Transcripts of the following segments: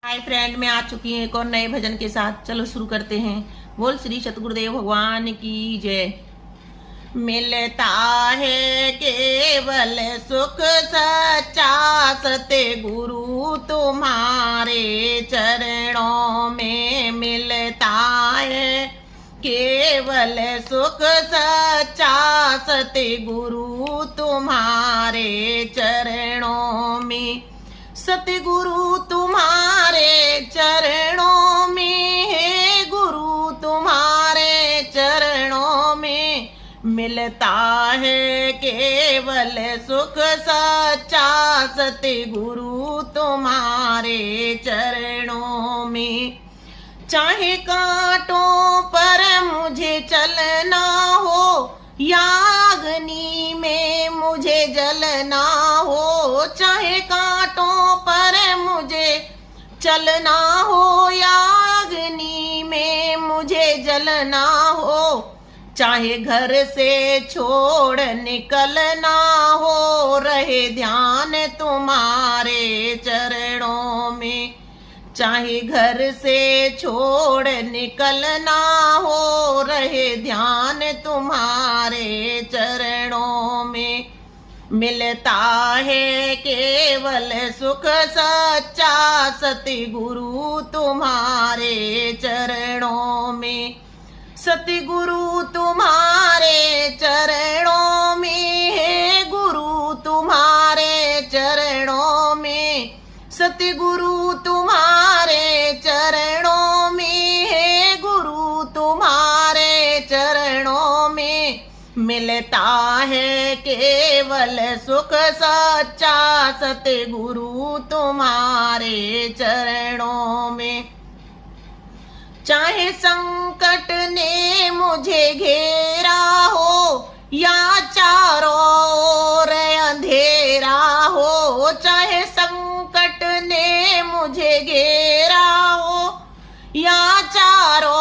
Hi friend, मैं आ चुकी हूँ एक और नए भजन के साथ। चलो शुरू करते हैं। बोल श्री सतगुरुदेव भगवान की जय। मिलता है केवल सुख सच्चा सतगुरु तुम्हारे चरणों में। मिलता है केवल सुख सच्चा सतगुरु तुम्हारे चरणों में। सतगुरु तुम्हारे चरणों में है, गुरु तुम्हारे चरणों में। मिलता है केवल सुख सच्चा सतगुरु तुम्हारे चरणों में। चाहे कांटों पर मुझे चलना हो या अग्नि में मुझे जलना हो, चाहे कांटों पर मुझे चलना हो या अग्नि में मुझे जलना हो, चाहे घर से छोड़ निकलना हो, रहे ध्यान तुम्हारे चरणों में। चाहे घर से छोड़ निकलना हो, रहे ध्यान तुम्हारे चरणों में। मिलता है केवल सुख सच्चा सतगुरु तुम्हारे चरणों में। सतगुरु तुम्हारे चरणों में है, गुरु तुम्हारे चरणों में। सतगुरु तुम्हारे चरणों में है, गुरु तुम्हारे चरणों में। मिलता है केवल सुख सच्चा सतगुरु तुम्हारे चरणों में। चाहे संकट ने मुझे घेरा हो या चारों ओर अंधेरा हो, चाहे संकट ने मुझे घेरा हो या चारों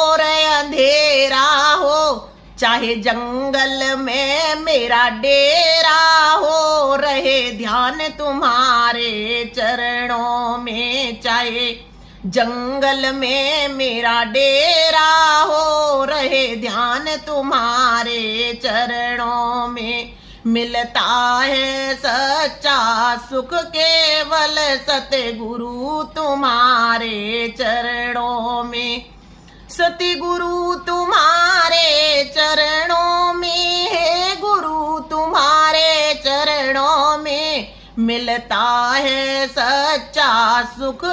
ओर अंधेरा हो, चाहे जंगल में मेरा डेरा हो, रहे ध्यान तुम्हारे चरणों में। चाहे जंगल में मेरा डेरा हो, रहे ध्यान तुम्हारे चरणों में। मिलता है सच्चा सुख केवल सतगुरु तुम्हारे चरणों में। सतगुरु तुम्हारे चरणों में है, गुरु तुम्हारे चरणों में। मिलता है सच्चा सुख।